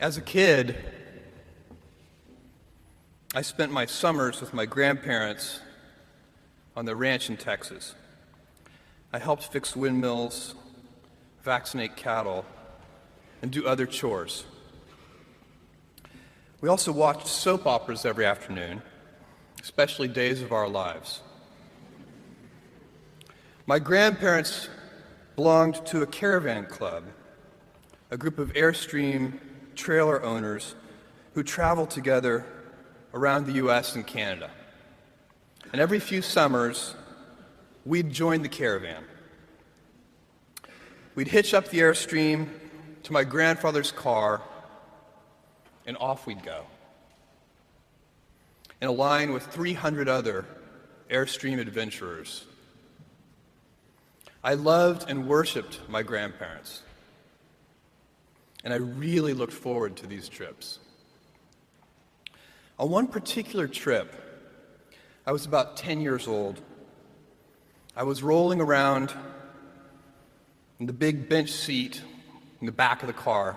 As a kid, I spent my summers with my grandparents on the ranch in Texas. I helped fix windmills, vaccinate cattle, and do other chores. We also watched soap operas every afternoon, especially Days of Our Lives. My grandparents belonged to a caravan club, a group of Airstream trailer owners who traveled together around the US and Canada. And every few summers, we'd join the caravan. We'd hitch up the Airstream to my grandfather's car, and off we'd go, in a line with 300 other Airstream adventurers. I loved and worshiped my grandparents, and I really looked forward to these trips. On one particular trip, I was about 10 years old. I was rolling around in the big bench seat in the back of the car.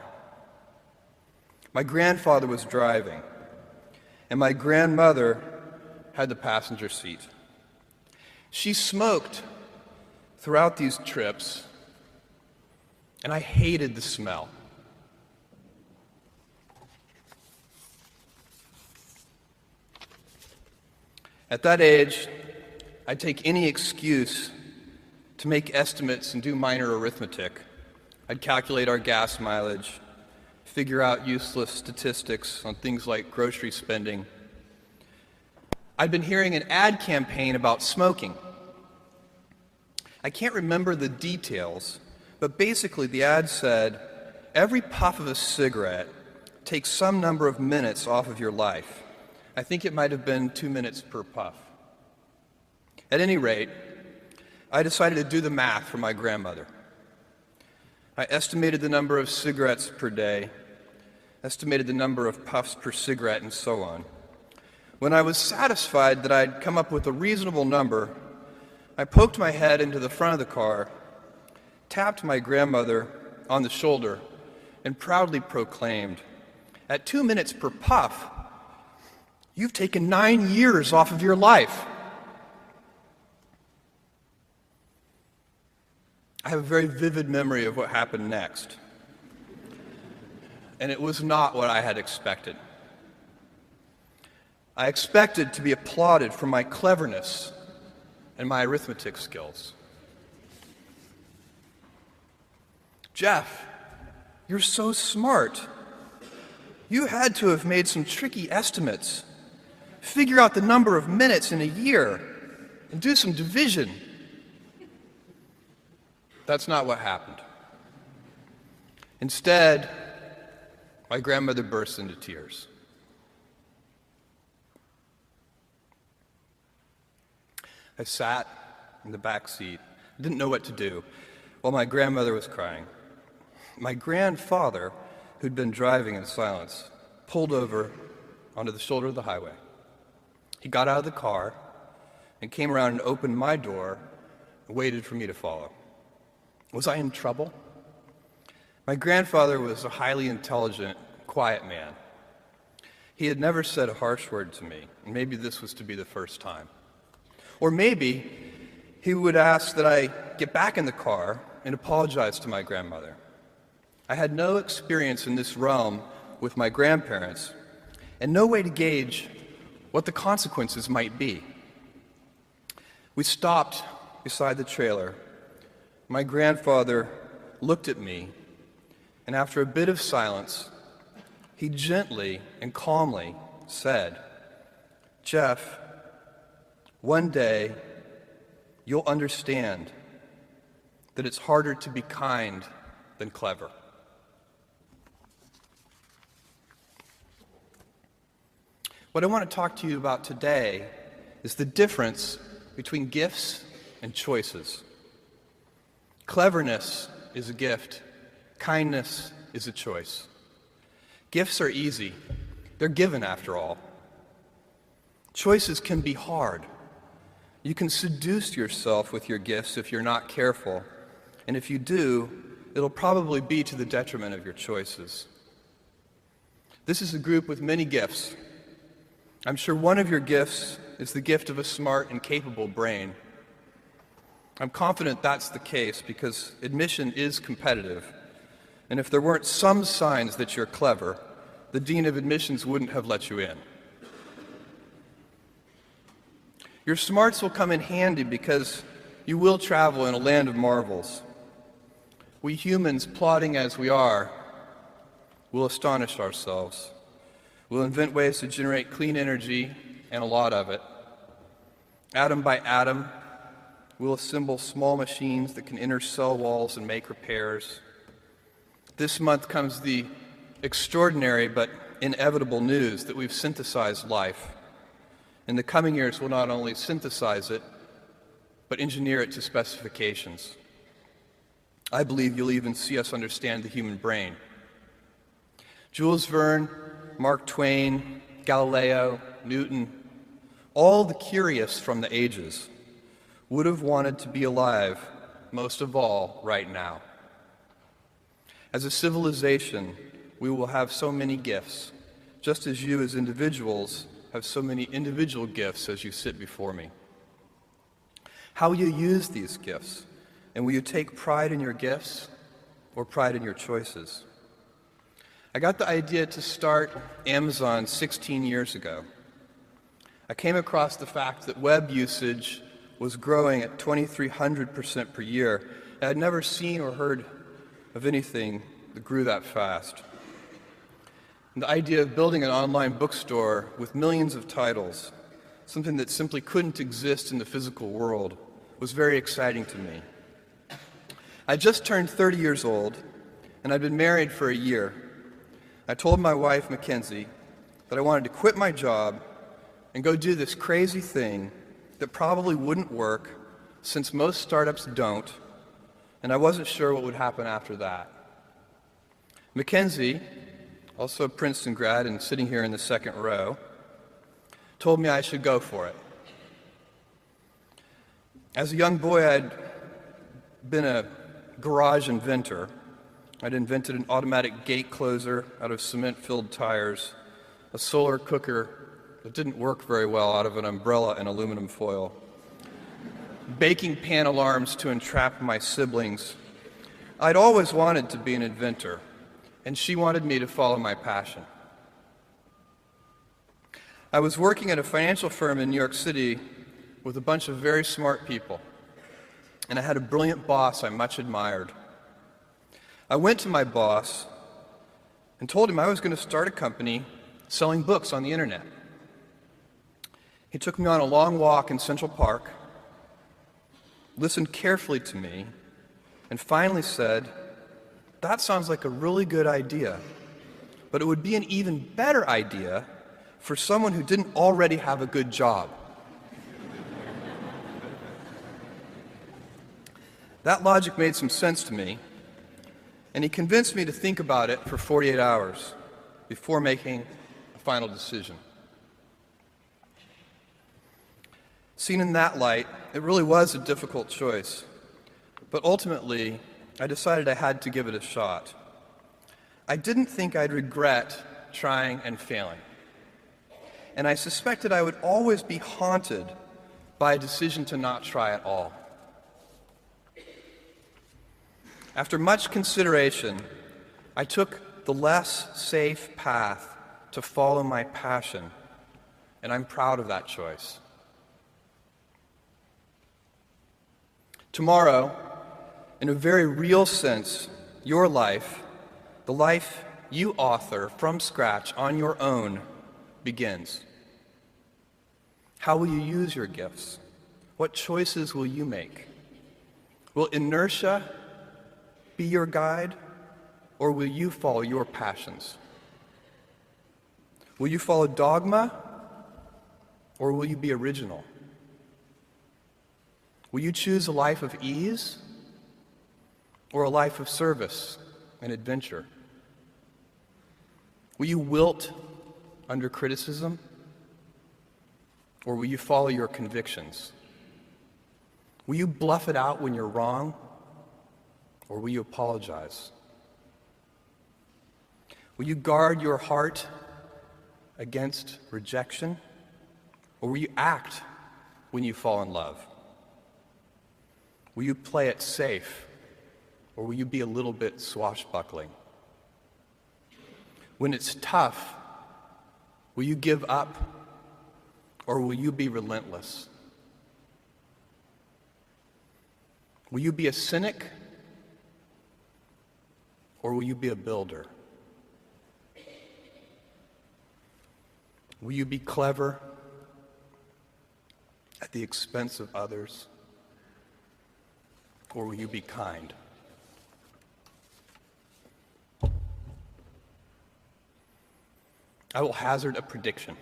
My grandfather was driving, and my grandmother had the passenger seat. She smoked throughout these trips, and I hated the smell. At that age, I'd take any excuse to make estimates and do minor arithmetic. I'd calculate our gas mileage, figure out useless statistics on things like grocery spending. I'd been hearing an ad campaign about smoking. I can't remember the details, but basically the ad said, every puff of a cigarette takes some number of minutes off of your life. I think it might have been 2 minutes per puff. At any rate, I decided to do the math for my grandmother. I estimated the number of cigarettes per day, estimated the number of puffs per cigarette, and so on. When I was satisfied that I'd come up with a reasonable number, I poked my head into the front of the car, tapped my grandmother on the shoulder, and proudly proclaimed, "At 2 minutes per puff, you've taken 9 years off of your life." I have a very vivid memory of what happened next, and it was not what I had expected. I expected to be applauded for my cleverness and my arithmetic skills. "Jeff, you're so smart. You had to have made some tricky estimates. Figure out the number of minutes in a year and do some division." That's not what happened. Instead, my grandmother burst into tears. I sat in the back seat, didn't know what to do, while my grandmother was crying. My grandfather, who'd been driving in silence, pulled over onto the shoulder of the highway. He got out of the car and came around and opened my door and waited for me to follow. Was I in trouble? My grandfather was a highly intelligent, quiet man. He had never said a harsh word to me, and maybe this was to be the first time. Or maybe he would ask that I get back in the car and apologize to my grandmother. I had no experience in this realm with my grandparents, and no way to gauge what the consequences might be. We stopped beside the trailer. My grandfather looked at me, and after a bit of silence, he gently and calmly said, "Jeff, one day you'll understand that it's harder to be kind than clever." What I want to talk to you about today is the difference between gifts and choices. Cleverness is a gift. Kindness is a choice. Gifts are easy. They're given, after all. Choices can be hard. You can seduce yourself with your gifts if you're not careful, and if you do, it'll probably be to the detriment of your choices. This is a group with many gifts. I'm sure one of your gifts is the gift of a smart and capable brain. I'm confident that's the case because admission is competitive. And if there weren't some signs that you're clever, the dean of admissions wouldn't have let you in. Your smarts will come in handy because you will travel in a land of marvels. We humans, plodding as we are, will astonish ourselves. We'll invent ways to generate clean energy, and a lot of it. Atom by atom, we'll assemble small machines that can enter cell walls and make repairs. This month comes the extraordinary but inevitable news that we've synthesized life. In the coming years, we'll not only synthesize it, but engineer it to specifications. I believe you'll even see us understand the human brain. Jules Verne, Mark Twain, Galileo, Newton, all the curious from the ages would have wanted to be alive, most of all, right now. As a civilization, we will have so many gifts, just as you as individuals have so many individual gifts as you sit before me. How will you use these gifts? And will you take pride in your gifts or pride in your choices? I got the idea to start Amazon 16 years ago. I came across the fact that web usage was growing at 2,300% per year. I had never seen or heard of anything that grew that fast. And the idea of building an online bookstore with millions of titles, something that simply couldn't exist in the physical world, was very exciting to me. I just turned 30 years old, and I'd been married for a year. I told my wife, Mackenzie, that I wanted to quit my job and go do this crazy thing that probably wouldn't work, since most startups don't, and I wasn't sure what would happen after that. Mackenzie, also a Princeton grad and sitting here in the second row, told me I should go for it. As a young boy, I'd been a garage inventor. I'd invented an automatic gate closer out of cement-filled tires, a solar cooker that didn't work very well out of an umbrella and aluminum foil, baking pan alarms to entrap my siblings. I'd always wanted to be an inventor, and she wanted me to follow my passion. I was working at a financial firm in New York City with a bunch of very smart people, and I had a brilliant boss I much admired. I went to my boss and told him I was going to start a company selling books on the internet. He took me on a long walk in Central Park, listened carefully to me, and finally said, "That sounds like a really good idea, but it would be an even better idea for someone who didn't already have a good job." That logic made some sense to me, and he convinced me to think about it for 48 hours before making a final decision. Seen in that light, it really was a difficult choice, but ultimately, I decided I had to give it a shot. I didn't think I'd regret trying and failing, and I suspected I would always be haunted by a decision to not try at all. After much consideration, I took the less safe path to follow my passion, and I'm proud of that choice. Tomorrow, in a very real sense, your life, the life you author from scratch on your own, begins. How will you use your gifts? What choices will you make? Will inertia be your guide, or will you follow your passions? Will you follow dogma, or will you be original? Will you choose a life of ease, or a life of service and adventure? Will you wilt under criticism, or will you follow your convictions? Will you bluff it out when you're wrong, or will you apologize? Will you guard your heart against rejection? Or will you act when you fall in love? Will you play it safe? Or will you be a little bit swashbuckling? When it's tough, will you give up? Or will you be relentless? Will you be a cynic? Or will you be a builder? Will you be clever at the expense of others? Or will you be kind? I will hazard a prediction.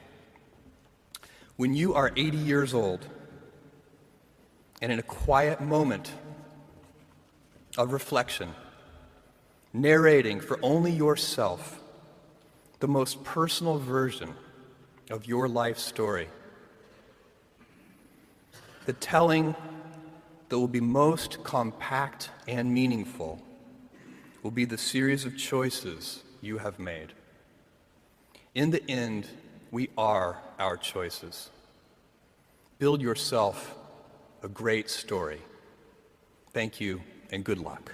When you are 80 years old, and in a quiet moment of reflection, narrating for only yourself the most personal version of your life story, the telling that will be most compact and meaningful will be the series of choices you have made. In the end, we are our choices. Build yourself a great story. Thank you and good luck.